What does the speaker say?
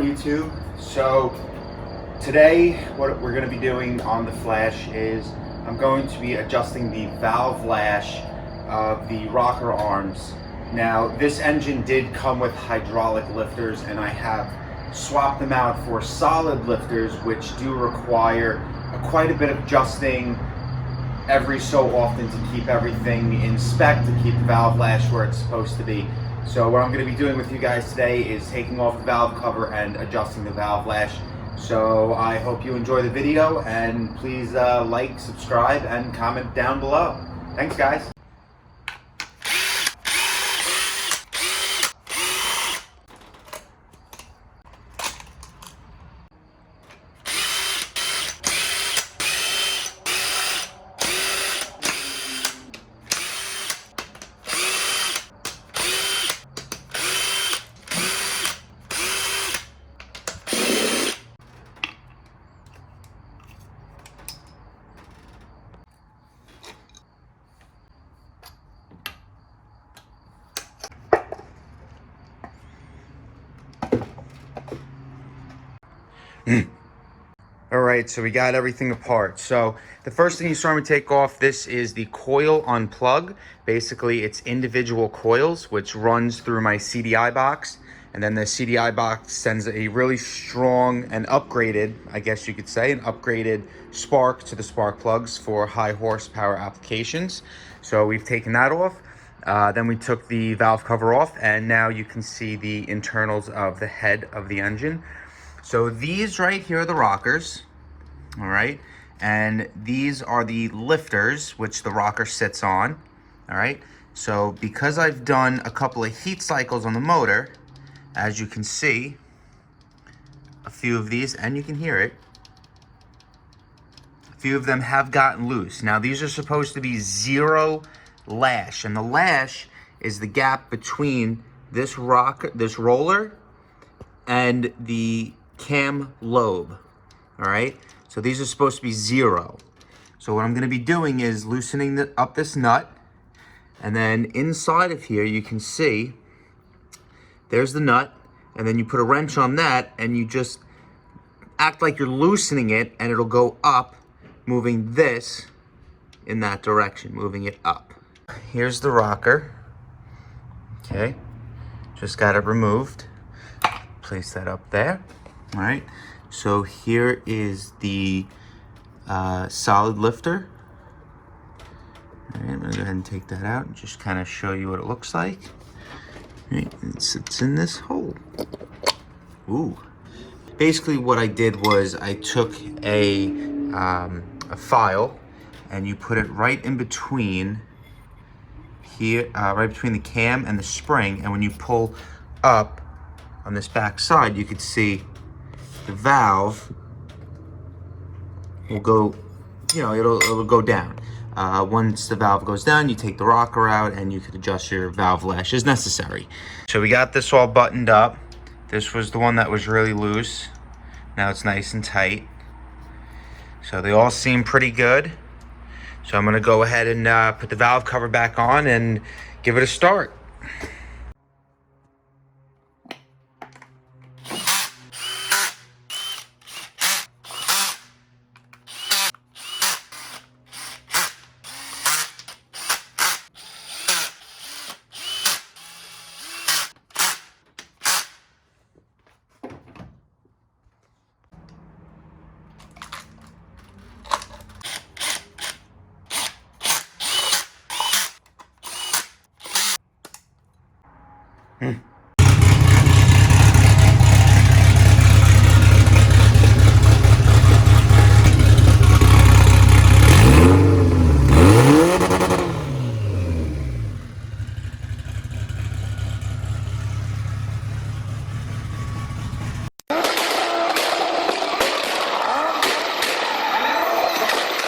YouTube. So today what we're going to be doing on the Flash is I'm going to be adjusting the valve lash of the rocker arms. Now this engine did come with hydraulic lifters, and I have swapped them out for solid lifters, which do require quite a bit of adjusting every so often to keep everything in spec, to keep the valve lash where it's supposed to be. So what I'm going to be doing with you guys today is taking off the valve cover and adjusting the valve lash. So I hope you enjoy the video, and please like, subscribe, and comment down below. Thanks, guys. All right, so we got everything apart. So the first thing you saw me take off, this is the coil unplug. Basically, it's individual coils, which runs through my CDI box. And then the CDI box sends a really strong and upgraded, I guess you could say, an upgraded spark to the spark plugs for high horsepower applications. So we've taken that off. Then we took the valve cover off, and now you can see the internals of the head of the engine. So these right here are the rockers, all right? And these are the lifters, which the rocker sits on, all right? So because I've done a couple of heat cycles on the motor, as you can see, a few of these, and you can hear it, a few of them have gotten loose. Now these are supposed to be zero lash, and the lash is the gap between this roller and the cam lobe. All right, so these are supposed to be zero. So what I'm going to be doing is loosening up this nut, and then inside of here you can see there's the nut, and then you put a wrench on that, and you just act like you're loosening it, and it'll go up, moving this in that direction, moving it up. Here's the rocker. Okay, just got it removed. Place that up there. All right, so here is the solid lifter. All right, I'm gonna go ahead and take that out and just kind of show you what it looks like. All right, it sits in this hole. Ooh. Basically what I did was I took a file, and you put it right in between here, right between the cam and the spring, and when you pull up on this back side, you could see the valve will go, it'll go down. Once the valve goes down, you take the rocker out, and you could adjust your valve lash as necessary. So we got this all buttoned up. This was the one that was really loose. Now it's nice and tight. So they all seem pretty good. So I'm gonna go ahead and put the valve cover back on and give it a start.